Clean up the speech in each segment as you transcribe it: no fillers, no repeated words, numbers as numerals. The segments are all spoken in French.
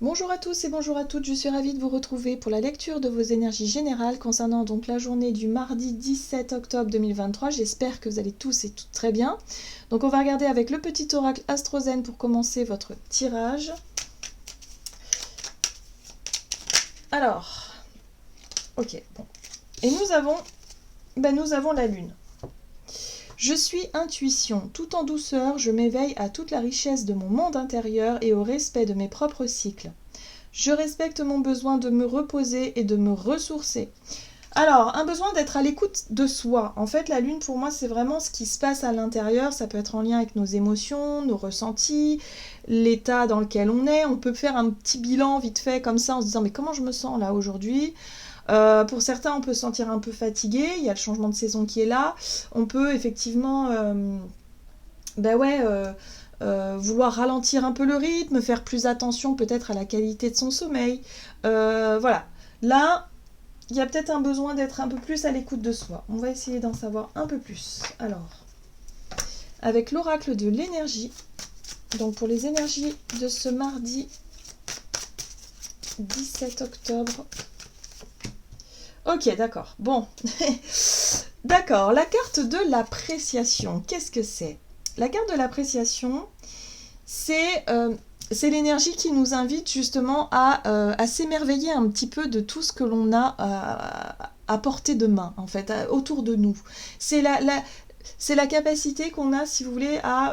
Bonjour à tous et bonjour à toutes, je suis ravie de vous retrouver pour la lecture de vos énergies générales concernant donc la journée du mardi 17 octobre 2023. J'espère que vous allez tous et toutes très bien. Donc on va regarder avec le petit oracle Astrozen pour commencer votre tirage. Alors, ok, bon. Et nous avons la lune. Je suis intuition, tout en douceur, je m'éveille à toute la richesse de mon monde intérieur et au respect de mes propres cycles. Je respecte mon besoin de me reposer et de me ressourcer. Alors, un besoin d'être à l'écoute de soi. En fait, la lune, pour moi, c'est vraiment ce qui se passe à l'intérieur. Ça peut être en lien avec nos émotions, nos ressentis, l'état dans lequel on est. On peut faire un petit bilan vite fait comme ça en se disant mais comment je me sens là aujourd'hui. Pour certains, on peut se sentir un peu fatigué. Il y a le changement de saison qui est là. On peut effectivement... vouloir ralentir un peu le rythme, faire plus attention peut-être à la qualité de son sommeil. Voilà. Là, il y a peut-être un besoin d'être un peu plus à l'écoute de soi. On va essayer d'en savoir un peu plus. Alors, avec l'oracle de l'énergie, donc pour les énergies de ce mardi 17 octobre. Ok, d'accord. Bon. D'accord, la carte de l'appréciation, qu'est-ce que c'est? La carte de l'appréciation, c'est l'énergie qui nous invite justement à s'émerveiller un petit peu de tout ce que l'on a à portée de main, en fait, autour de nous. C'est la capacité qu'on a, si vous voulez, à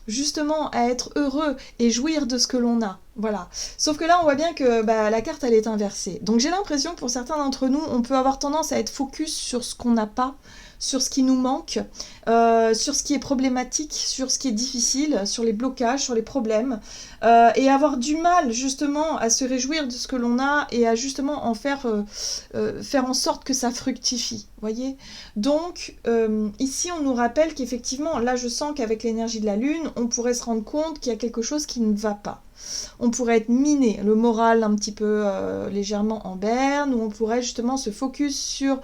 justement à être heureux et jouir de ce que l'on a. Voilà. Sauf que là, on voit bien que la carte, elle est inversée. Donc j'ai l'impression, pour certains d'entre nous, on peut avoir tendance à être focus sur ce qu'on n'a pas, sur ce qui nous manque, sur ce qui est problématique, sur ce qui est difficile, sur les blocages, sur les problèmes, et avoir du mal justement à se réjouir de ce que l'on a et à justement en faire en sorte que ça fructifie, voyez. Donc ici on nous rappelle qu'effectivement, là je sens qu'avec l'énergie de la lune, on pourrait se rendre compte qu'il y a quelque chose qui ne va pas. On pourrait être miné, le moral un petit peu légèrement en berne, ou on pourrait justement se focus sur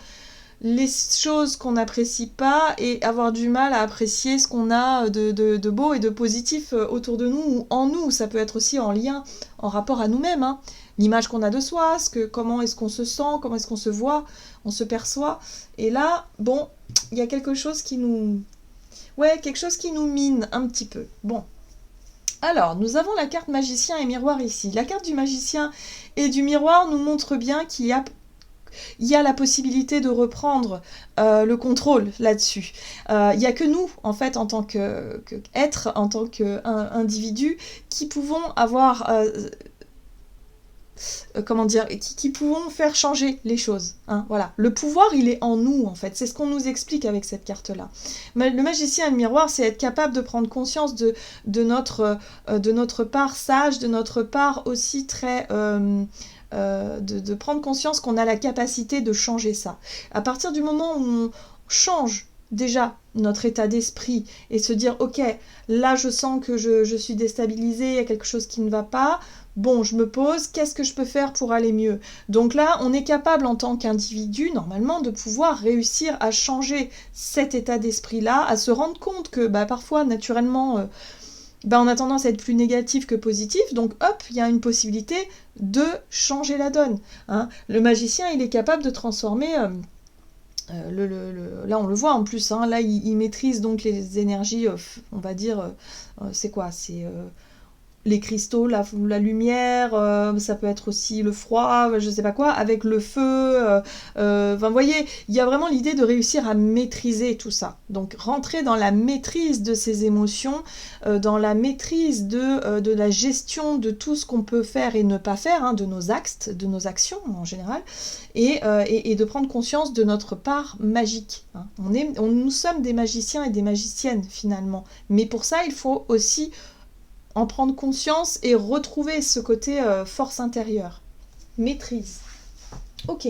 les choses qu'on n'apprécie pas et avoir du mal à apprécier ce qu'on a de beau et de positif autour de nous ou en nous. Ça peut être aussi en lien, en rapport à nous-mêmes, hein. L'image qu'on a de soi, comment est-ce qu'on se sent, comment est-ce qu'on se voit, on se perçoit. Et là, bon, il y a quelque chose qui nous... Ouais, quelque chose qui nous mine un petit peu. Bon. Alors, nous avons la carte magicien et miroir ici. La carte du magicien et du miroir nous montre bien qu'il y a la possibilité de reprendre le contrôle là-dessus. Il n'y a que nous, en fait, en tant qu'être, en tant qu'individu, qui pouvons avoir... qui pouvons faire changer les choses. Hein, voilà. Le pouvoir, il est en nous, en fait. C'est ce qu'on nous explique avec cette carte-là. Mais le magicien et le miroir, c'est être capable de prendre conscience de notre part sage, de notre part aussi très... de prendre conscience qu'on a la capacité de changer ça. À partir du moment où on change déjà notre état d'esprit et se dire ok, là je sens que je suis déstabilisée, il y a quelque chose qui ne va pas, bon je me pose, qu'est-ce que je peux faire pour aller mieux? Donc là on est capable en tant qu'individu normalement de pouvoir réussir à changer cet état d'esprit là, à se rendre compte que parfois naturellement on a tendance à être plus négatif que positif, donc hop, il y a une possibilité de changer la donne. Hein. Le magicien, il est capable de transformer... là, on le voit en plus, hein, là, il maîtrise donc les énergies, on va dire, c'est quoi? C'est les cristaux, la lumière, ça peut être aussi le froid, je sais pas quoi, avec le feu. Vous voyez, il y a vraiment l'idée de réussir à maîtriser tout ça. Donc rentrer dans la maîtrise de ses émotions, dans la maîtrise de la gestion de tout ce qu'on peut faire et ne pas faire, hein, de nos actes, de nos actions en général, et de prendre conscience de notre part magique. Hein. Nous sommes des magiciens et des magiciennes finalement. Mais pour ça, il faut aussi en prendre conscience et retrouver ce côté force intérieure. Maîtrise. Ok.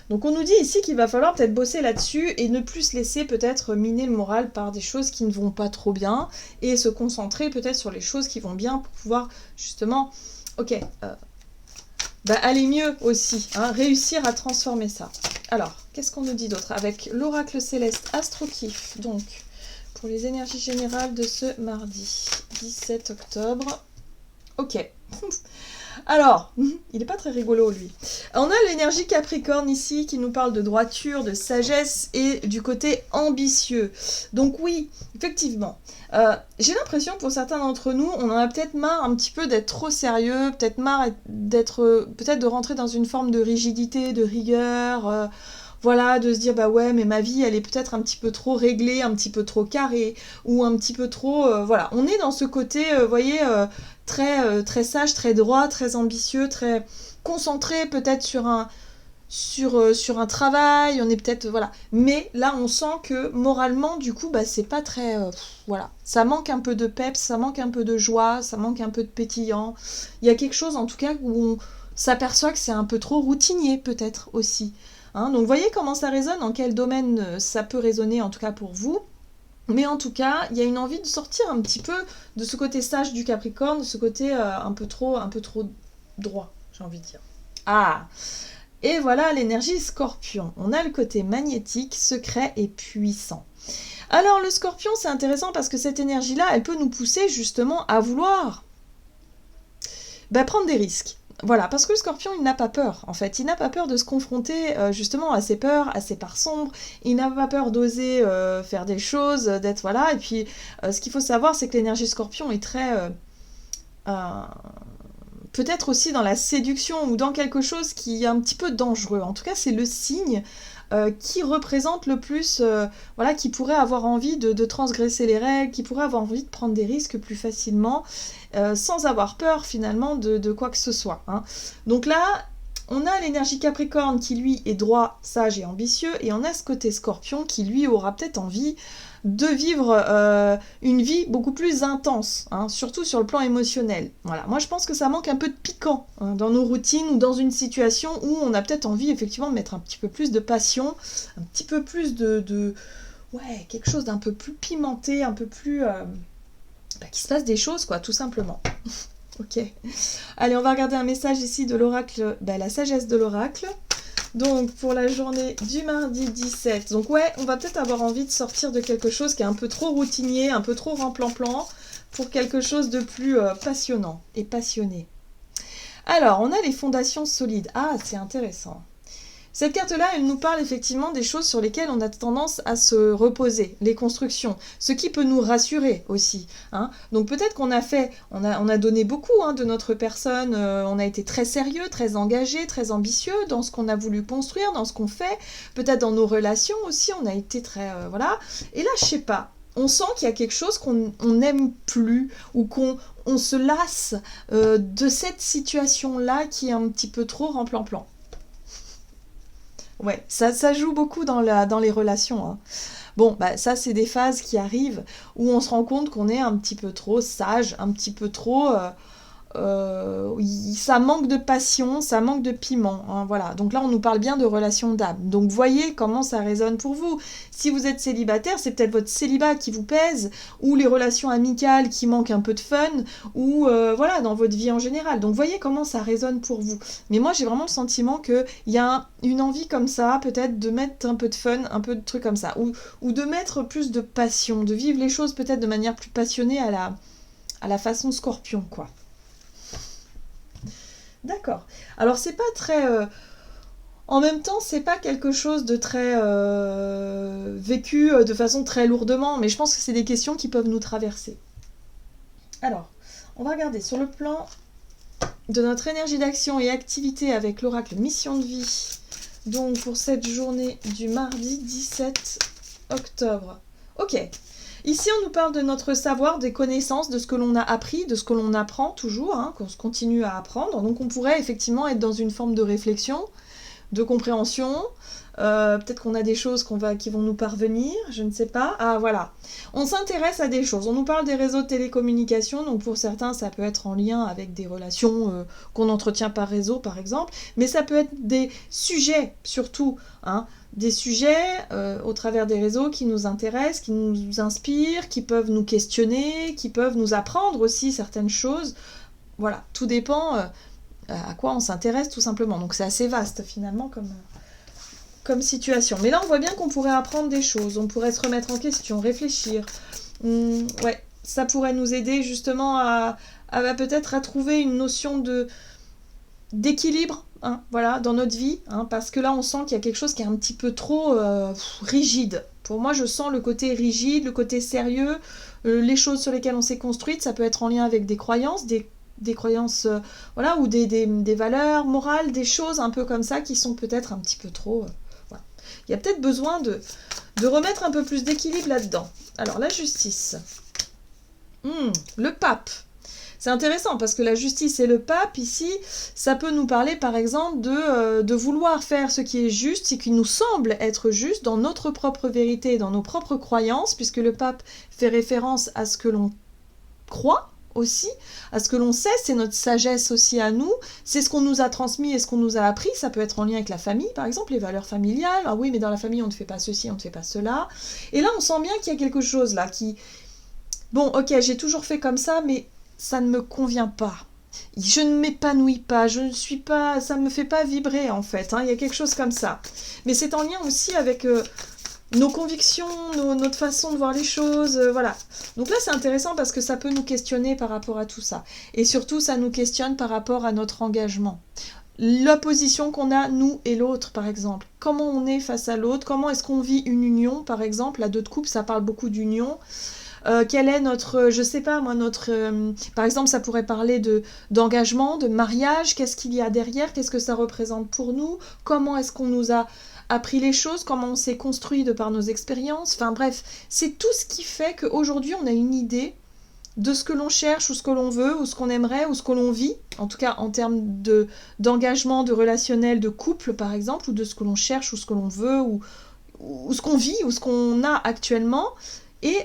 Donc on nous dit ici qu'il va falloir peut-être bosser là-dessus et ne plus se laisser peut-être miner le moral par des choses qui ne vont pas trop bien et se concentrer peut-être sur les choses qui vont bien pour pouvoir justement, aller mieux aussi, hein, réussir à transformer ça. Alors, qu'est-ce qu'on nous dit d'autre? Avec l'oracle céleste Astro-Kiff, donc pour les énergies générales de ce mardi 17 octobre. Ok. Alors, il n'est pas très rigolo lui. On a l'énergie Capricorne ici qui nous parle de droiture, de sagesse et du côté ambitieux. Donc oui, effectivement. J'ai l'impression pour certains d'entre nous, on en a peut-être marre un petit peu d'être trop sérieux, peut-être marre peut-être de rentrer dans une forme de rigidité, de rigueur. Voilà, de se dire bah ouais, mais ma vie elle est peut-être un petit peu trop réglée, un petit peu trop carrée, ou un petit peu trop. Voilà, on est dans ce côté, vous voyez, très sage, très droit, très ambitieux, très concentré peut-être sur un travail, on est peut-être. Voilà. Mais là, on sent que moralement, du coup, bah, c'est pas très. Voilà. Ça manque un peu de peps, ça manque un peu de joie, ça manque un peu de pétillant. Il y a quelque chose en tout cas où on s'aperçoit que c'est un peu trop routinier, peut-être aussi. Hein, donc, voyez comment ça résonne, en quel domaine ça peut résonner, en tout cas pour vous. Mais en tout cas, il y a une envie de sortir un petit peu de ce côté sage du Capricorne, de ce côté un peu trop droit, j'ai envie de dire. Ah, et voilà l'énergie Scorpion. On a le côté magnétique, secret et puissant. Alors le Scorpion, c'est intéressant parce que cette énergie-là, elle peut nous pousser justement à vouloir prendre des risques. Voilà, parce que le Scorpion, il n'a pas peur, en fait. Il n'a pas peur de se confronter justement à ses peurs, à ses parts sombres. Il n'a pas peur d'oser faire des choses, d'être voilà. Et puis, ce qu'il faut savoir, c'est que l'énergie Scorpion est très peut-être aussi dans la séduction ou dans quelque chose qui est un petit peu dangereux. En tout cas, c'est le signe qui représente le plus, voilà, qui pourrait avoir envie de transgresser les règles, qui pourrait avoir envie de prendre des risques plus facilement, sans avoir peur finalement de quoi que ce soit. Hein. Donc là, on a l'énergie Capricorne qui lui est droit, sage et ambitieux, et on a ce côté Scorpion qui lui aura peut-être envie de vivre une vie beaucoup plus intense, hein, surtout sur le plan émotionnel. Voilà. Moi, je pense que ça manque un peu de piquant hein, dans nos routines ou dans une situation où on a peut-être envie effectivement de mettre un petit peu plus de passion, un petit peu plus ouais, quelque chose d'un peu plus pimenté, un peu plus qu'il se passe des choses, quoi, tout simplement. Ok. Allez, on va regarder un message ici de l'oracle, la sagesse de l'oracle. Donc, pour la journée du mardi 17. Donc, ouais, on va peut-être avoir envie de sortir de quelque chose qui est un peu trop routinier, un peu trop remplan-plan, pour quelque chose de plus passionnant et passionné. Alors, on a les fondations solides. Ah, c'est intéressant. Cette carte-là, elle nous parle effectivement des choses sur lesquelles on a tendance à se reposer, les constructions, ce qui peut nous rassurer aussi. Hein. Donc peut-être qu'on a fait, on a donné beaucoup hein, de notre personne, on a été très sérieux, très engagé, très ambitieux dans ce qu'on a voulu construire, dans ce qu'on fait, peut-être dans nos relations aussi, on a été très... voilà. Et là, je sais pas, on sent qu'il y a quelque chose qu'on n'aime plus ou qu'on se lasse de cette situation-là qui est un petit peu trop remplan-plan. Ouais, ça joue beaucoup dans les relations. Hein. Bon, ça, c'est des phases qui arrivent où on se rend compte qu'on est un petit peu trop sage, un petit peu trop... ça manque de passion, ça manque de piment. Hein, voilà. Donc là, on nous parle bien de relations d'âme. Donc voyez comment ça résonne pour vous. Si vous êtes célibataire, c'est peut-être votre célibat qui vous pèse, ou les relations amicales qui manquent un peu de fun, ou voilà, dans votre vie en général. Donc voyez comment ça résonne pour vous. Mais moi, j'ai vraiment le sentiment qu'il y a une envie comme ça, peut-être de mettre un peu de fun, un peu de trucs comme ça, ou de mettre plus de passion, de vivre les choses peut-être de manière plus passionnée à la façon Scorpion, quoi. D'accord. Alors c'est pas très... En même temps, c'est pas quelque chose de très vécu de façon très lourdement, mais je pense que c'est des questions qui peuvent nous traverser. Alors, on va regarder sur le plan de notre énergie d'action et activité avec l'oracle Mission de vie. Donc pour cette journée du mardi 17 octobre. Ok. Ici, on nous parle de notre savoir, des connaissances, de ce que l'on a appris, de ce que l'on apprend toujours, hein, qu'on se continue à apprendre. Donc on pourrait effectivement être dans une forme de réflexion, de compréhension. Peut-être qu'on a des choses qui vont nous parvenir, je ne sais pas. Ah voilà, on s'intéresse à des choses. On nous parle des réseaux de télécommunications, donc pour certains ça peut être en lien avec des relations qu'on entretient par réseau par exemple, mais ça peut être des sujets surtout, hein, des sujets au travers des réseaux qui nous intéressent, qui nous inspirent, qui peuvent nous questionner, qui peuvent nous apprendre aussi certaines choses. Voilà, tout dépend à quoi on s'intéresse tout simplement. Donc c'est assez vaste finalement comme situation. Mais là, on voit bien qu'on pourrait apprendre des choses, on pourrait se remettre en question, réfléchir. Ouais, ça pourrait nous aider justement à peut-être à trouver une notion d'équilibre, hein, voilà, dans notre vie, hein, parce que là on sent qu'il y a quelque chose qui est un petit peu trop rigide. Pour moi, je sens le côté rigide, le côté sérieux, les choses sur lesquelles on s'est construite, ça peut être en lien avec des croyances, voilà, ou des valeurs morales, des choses un peu comme ça qui sont peut-être un petit peu trop... voilà. Il y a peut-être besoin de remettre un peu plus d'équilibre là-dedans. Alors, la justice. Le pape. C'est intéressant parce que la justice et le pape, ici, ça peut nous parler par exemple de vouloir faire ce qui est juste, ce qui nous semble être juste dans notre propre vérité, dans nos propres croyances, puisque le pape fait référence à ce que l'on croit aussi, à ce que l'on sait, c'est notre sagesse aussi à nous, c'est ce qu'on nous a transmis et ce qu'on nous a appris, ça peut être en lien avec la famille par exemple, les valeurs familiales, ah oui mais dans la famille on ne fait pas ceci, on ne fait pas cela, et là on sent bien qu'il y a quelque chose là qui... Bon ok, j'ai toujours fait comme ça, mais ça ne me convient pas. Je ne m'épanouis pas, je ne suis pas, ça ne me fait pas vibrer en fait, hein, il y a quelque chose comme ça. Mais c'est en lien aussi avec nos convictions, notre façon de voir les choses, voilà. Donc là c'est intéressant parce que ça peut nous questionner par rapport à tout ça. Et surtout ça nous questionne par rapport à notre engagement. La position qu'on a, nous et l'autre, par exemple. Comment on est face à l'autre, comment est-ce qu'on vit une union, par exemple. La deux de couple, ça parle beaucoup d'union. Quel est notre, je sais pas moi, par exemple, ça pourrait parler d'engagement, de mariage, qu'est-ce qu'il y a derrière, qu'est-ce que ça représente pour nous, comment est-ce qu'on nous a appris les choses, comment on s'est construit de par nos expériences, enfin bref, c'est tout ce qui fait qu'aujourd'hui on a une idée de ce que l'on cherche, ou ce que l'on veut, ou ce qu'on aimerait, ou ce que l'on vit, en tout cas en termes d'engagement, de relationnel, de couple par exemple, ou de ce que l'on cherche, ou ce que l'on veut, ou ce qu'on vit, ou ce qu'on a actuellement, et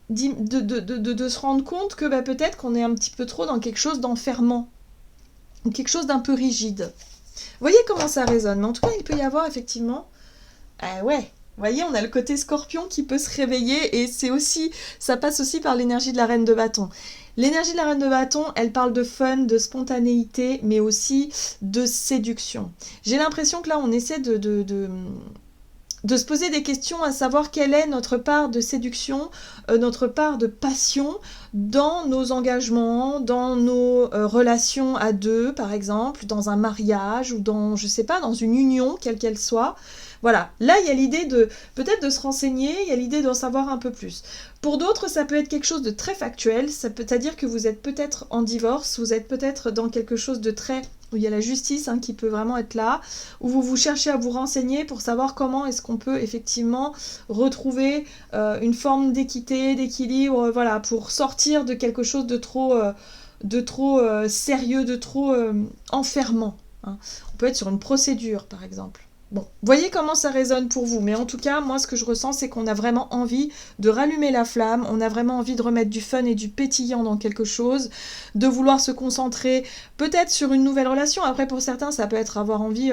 de se rendre compte que peut-être qu'on est un petit peu trop dans quelque chose d'enfermant, ou quelque chose d'un peu rigide. Vous voyez comment ça résonne, mais en tout cas il peut y avoir effectivement... ouais, vous voyez, on a le côté scorpion qui peut se réveiller, et ça passe aussi par l'énergie de la reine de bâton. L'énergie de la reine de bâton, elle parle de fun, de spontanéité, mais aussi de séduction. J'ai l'impression que là on essaie de se poser des questions, à savoir quelle est notre part de séduction, notre part de passion dans nos engagements, dans nos relations à deux, par exemple, dans un mariage ou dans, je sais pas, dans une union, quelle qu'elle soit. Voilà, là il y a l'idée peut-être de se renseigner, il y a l'idée d'en savoir un peu plus. Pour d'autres, ça peut être quelque chose de très factuel, c'est-à-dire que vous êtes peut-être en divorce, vous êtes peut-être dans quelque chose de très... où il y a la justice qui peut vraiment être là, où vous cherchez à vous renseigner pour savoir comment est-ce qu'on peut effectivement retrouver une forme d'équité, d'équilibre, voilà, pour sortir de quelque chose de trop sérieux, de trop enfermant. Hein. On peut être sur une procédure, par exemple. Bon, voyez comment ça résonne pour vous, mais en tout cas, moi, ce que je ressens, c'est qu'on a vraiment envie de rallumer la flamme, on a vraiment envie de remettre du fun et du pétillant dans quelque chose, de vouloir se concentrer peut-être sur une nouvelle relation. Après, pour certains, ça peut être avoir envie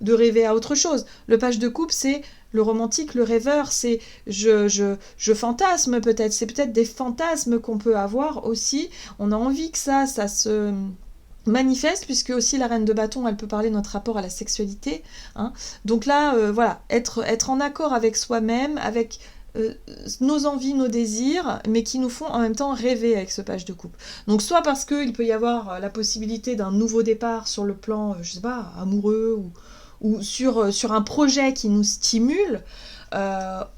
de rêver à autre chose. Le page de coupe, c'est le romantique, le rêveur, c'est je fantasme peut-être, c'est peut-être des fantasmes qu'on peut avoir aussi. On a envie que ça se... manifeste, puisque aussi la reine de bâton, elle peut parler de notre rapport à la sexualité. Hein. Donc là, voilà, être en accord avec soi-même, avec nos envies, nos désirs, mais qui nous font en même temps rêver avec ce page de coupe. Donc soit parce qu'il peut y avoir la possibilité d'un nouveau départ sur le plan, je sais pas, amoureux, ou sur un projet qui nous stimule,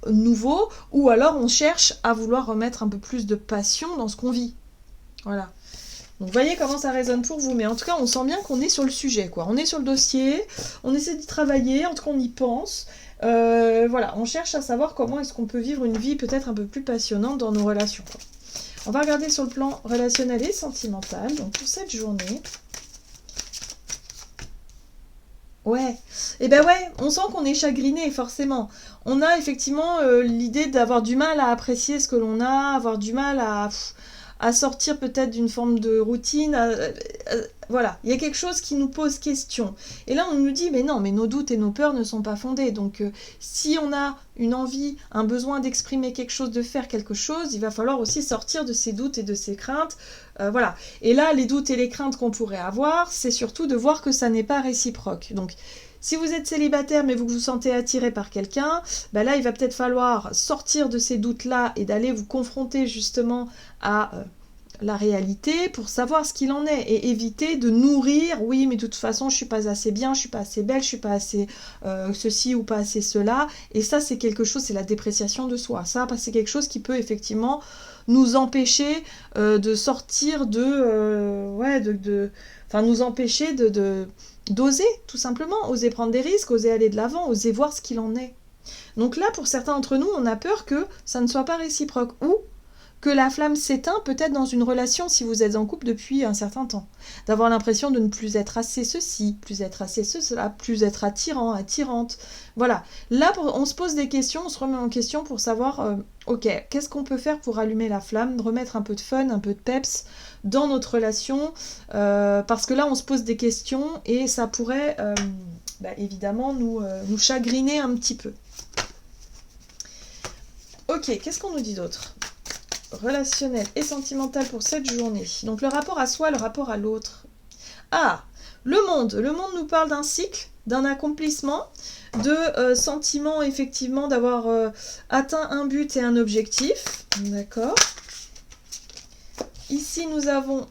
nouveau, ou alors on cherche à vouloir remettre un peu plus de passion dans ce qu'on vit. Voilà. Donc, vous voyez comment ça résonne pour vous. Mais en tout cas, on sent bien qu'on est sur le sujet, quoi. On est sur le dossier, on essaie d'y travailler, en tout cas, on y pense. Voilà, on cherche à savoir comment est-ce qu'on peut vivre une vie peut-être un peu plus passionnante dans nos relations, quoi. On va regarder sur le plan relationnel et sentimental, donc pour cette journée. Ouais, et ben ouais, on sent qu'on est chagriné, forcément. On a effectivement l'idée d'avoir du mal à apprécier ce que l'on a, avoir du mal à sortir peut-être d'une forme de routine, voilà, il y a quelque chose qui nous pose question. Et là, on nous dit, mais non, mais nos doutes et nos peurs ne sont pas fondés. Donc, si on a une envie, un besoin d'exprimer quelque chose, de faire quelque chose, il va falloir aussi sortir de ces doutes et de ces craintes. Voilà. Et là, les doutes et les craintes qu'on pourrait avoir, c'est surtout de voir que ça n'est pas réciproque. Donc, si vous êtes célibataire mais vous vous sentez attiré par quelqu'un, là il va peut-être falloir sortir de ces doutes-là et d'aller vous confronter justement à la réalité pour savoir ce qu'il en est et éviter de nourrir, oui mais de toute façon je suis pas assez bien, je suis pas assez belle, je suis pas assez ceci ou pas assez cela, et ça c'est quelque chose, c'est la dépréciation de soi, ça c'est quelque chose qui peut effectivement nous empêcher de sortir enfin nous empêcher d'oser, tout simplement, oser prendre des risques, oser aller de l'avant, oser voir ce qu'il en est. Donc là, pour certains d'entre nous, on a peur que ça ne soit pas réciproque, ou que la flamme s'éteint peut-être dans une relation si vous êtes en couple depuis un certain temps. D'avoir l'impression de ne plus être assez ceci, plus être assez cela, plus être attirant, attirante. Voilà. Là, on se pose des questions, on se remet en question pour savoir, ok, qu'est-ce qu'on peut faire pour allumer la flamme, remettre un peu de fun, un peu de peps dans notre relation, parce que là, on se pose des questions et ça pourrait évidemment nous chagriner un petit peu. Ok, qu'est-ce qu'on nous dit d'autre ? Relationnel et sentimental pour cette journée. Donc le rapport à soi, le rapport à l'autre. Ah, le monde. Le monde nous parle d'un cycle, d'un accomplissement, de sentiment effectivement d'avoir atteint un but et un objectif. D'accord. Ici nous avons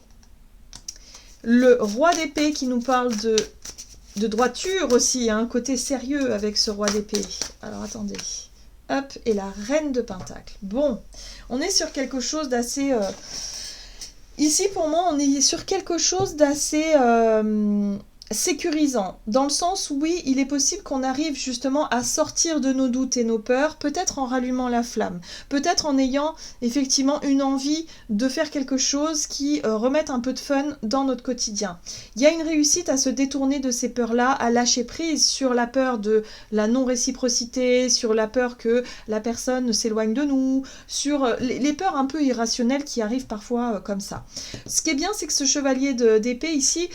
le roi d'épée qui nous parle de droiture aussi, un côté sérieux avec ce roi d'épée. Alors attendez. Hop, et la reine de pentacle. Bon, on est sur quelque chose d'assez... Ici, pour moi, on est sur quelque chose d'assez sécurisant. Dans le sens où, oui, il est possible qu'on arrive justement à sortir de nos doutes et nos peurs, peut-être en rallumant la flamme, peut-être en ayant effectivement une envie de faire quelque chose qui remette un peu de fun dans notre quotidien. Il y a une réussite à se détourner de ces peurs-là, à lâcher prise sur la peur de la non-réciprocité, sur la peur que la personne s'éloigne de nous, sur les peurs un peu irrationnelles qui arrivent parfois comme ça. Ce qui est bien, c'est que ce chevalier d'épée ici...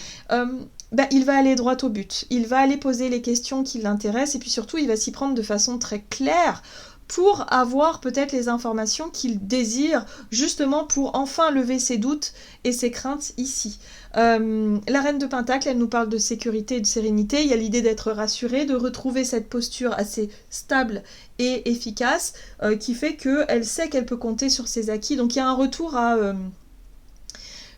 il va aller droit au but, il va aller poser les questions qui l'intéressent et puis surtout il va s'y prendre de façon très claire pour avoir peut-être les informations qu'il désire justement pour enfin lever ses doutes et ses craintes ici. La reine de Pentacle, elle nous parle de sécurité et de sérénité, il y a l'idée d'être rassurée, de retrouver cette posture assez stable et efficace qui fait qu'elle sait qu'elle peut compter sur ses acquis, donc il y a un retour à...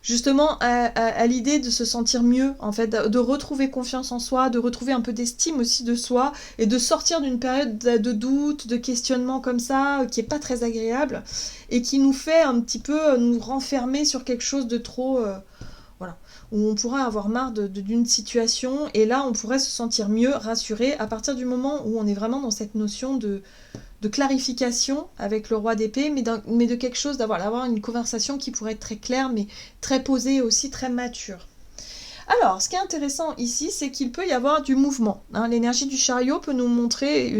justement à l'idée de se sentir mieux, en fait, de retrouver confiance en soi, de retrouver un peu d'estime aussi de soi, et de sortir d'une période de doute, de questionnement comme ça, qui est pas très agréable, et qui nous fait un petit peu nous renfermer sur quelque chose de trop... voilà, où on pourrait avoir marre d'une situation, et là on pourrait se sentir mieux, rassuré, à partir du moment où on est vraiment dans cette notion de clarification avec le roi d'épée, mais de quelque chose, d'avoir une conversation qui pourrait être très claire, mais très posée aussi, très mature. Alors, ce qui est intéressant ici, c'est qu'il peut y avoir du mouvement. L'énergie du chariot peut nous montrer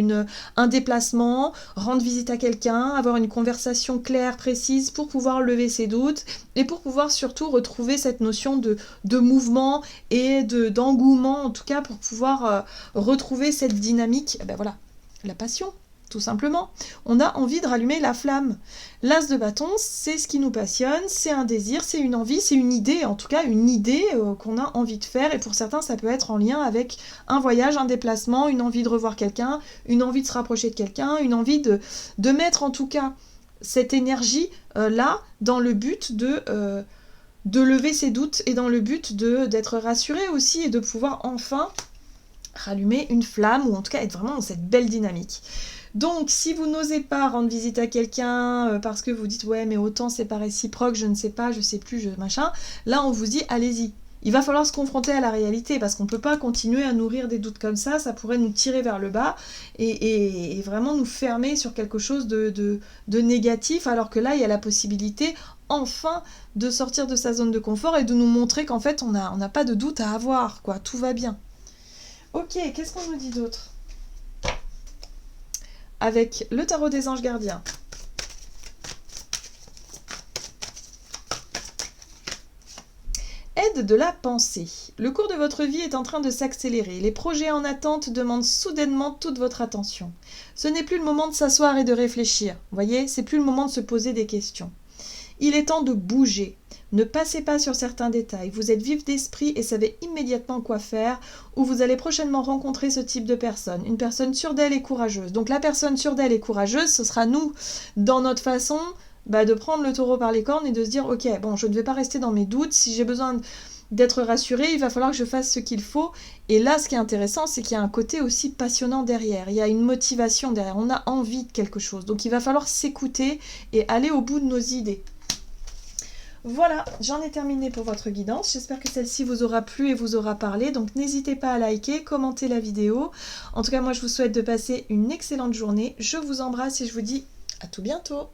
un déplacement, rendre visite à quelqu'un, avoir une conversation claire, précise, pour pouvoir lever ses doutes, et pour pouvoir surtout retrouver cette notion de mouvement et d'engouement, en tout cas, pour pouvoir retrouver cette dynamique, voilà, la passion. Tout simplement, on a envie de rallumer la flamme. L'as de bâton, c'est ce qui nous passionne, c'est un désir, c'est une envie, c'est une idée, en tout cas une idée qu'on a envie de faire, et pour certains ça peut être en lien avec un voyage, un déplacement, une envie de revoir quelqu'un, une envie de se rapprocher de quelqu'un, une envie de mettre en tout cas cette énergie là dans le but de lever ses doutes et dans le but d'être rassuré aussi et de pouvoir enfin rallumer une flamme, ou en tout cas être vraiment dans cette belle dynamique. Donc, si vous n'osez pas rendre visite à quelqu'un parce que vous dites « ouais, mais autant c'est pas réciproque, je ne sais pas, je sais plus, machin », là, on vous dit « allez-y ». Il va falloir se confronter à la réalité parce qu'on ne peut pas continuer à nourrir des doutes comme ça pourrait nous tirer vers le bas et vraiment nous fermer sur quelque chose de négatif, alors que là, il y a la possibilité enfin de sortir de sa zone de confort et de nous montrer qu'en fait, on n'a pas de doute à avoir, quoi, tout va bien. Ok, qu'est-ce qu'on nous dit d'autre ? Avec le tarot des anges gardiens. Aide de la pensée. Le cours de votre vie est en train de s'accélérer. Les projets en attente demandent soudainement toute votre attention. Ce n'est plus le moment de s'asseoir et de réfléchir. Vous voyez, c'est plus le moment de se poser des questions. Il est temps de bouger. Ne passez pas sur certains détails. Vous êtes vif d'esprit et savez immédiatement quoi faire, ou vous allez prochainement rencontrer ce type de personne. Une personne sûre d'elle et courageuse. Donc la personne sûre d'elle et courageuse, ce sera nous, dans notre façon bah, de prendre le taureau par les cornes et de se dire ok, bon, je ne vais pas rester dans mes doutes, si j'ai besoin d'être rassurée, il va falloir que je fasse ce qu'il faut. Et là, ce qui est intéressant, c'est qu'il y a un côté aussi passionnant derrière, il y a une motivation derrière, on a envie de quelque chose, donc il va falloir s'écouter et aller au bout de nos idées. Voilà, j'en ai terminé pour votre guidance. J'espère que celle-ci vous aura plu et vous aura parlé. Donc n'hésitez pas à liker, commenter la vidéo. En tout cas, moi je vous souhaite de passer une excellente journée. Je vous embrasse et je vous dis à tout bientôt.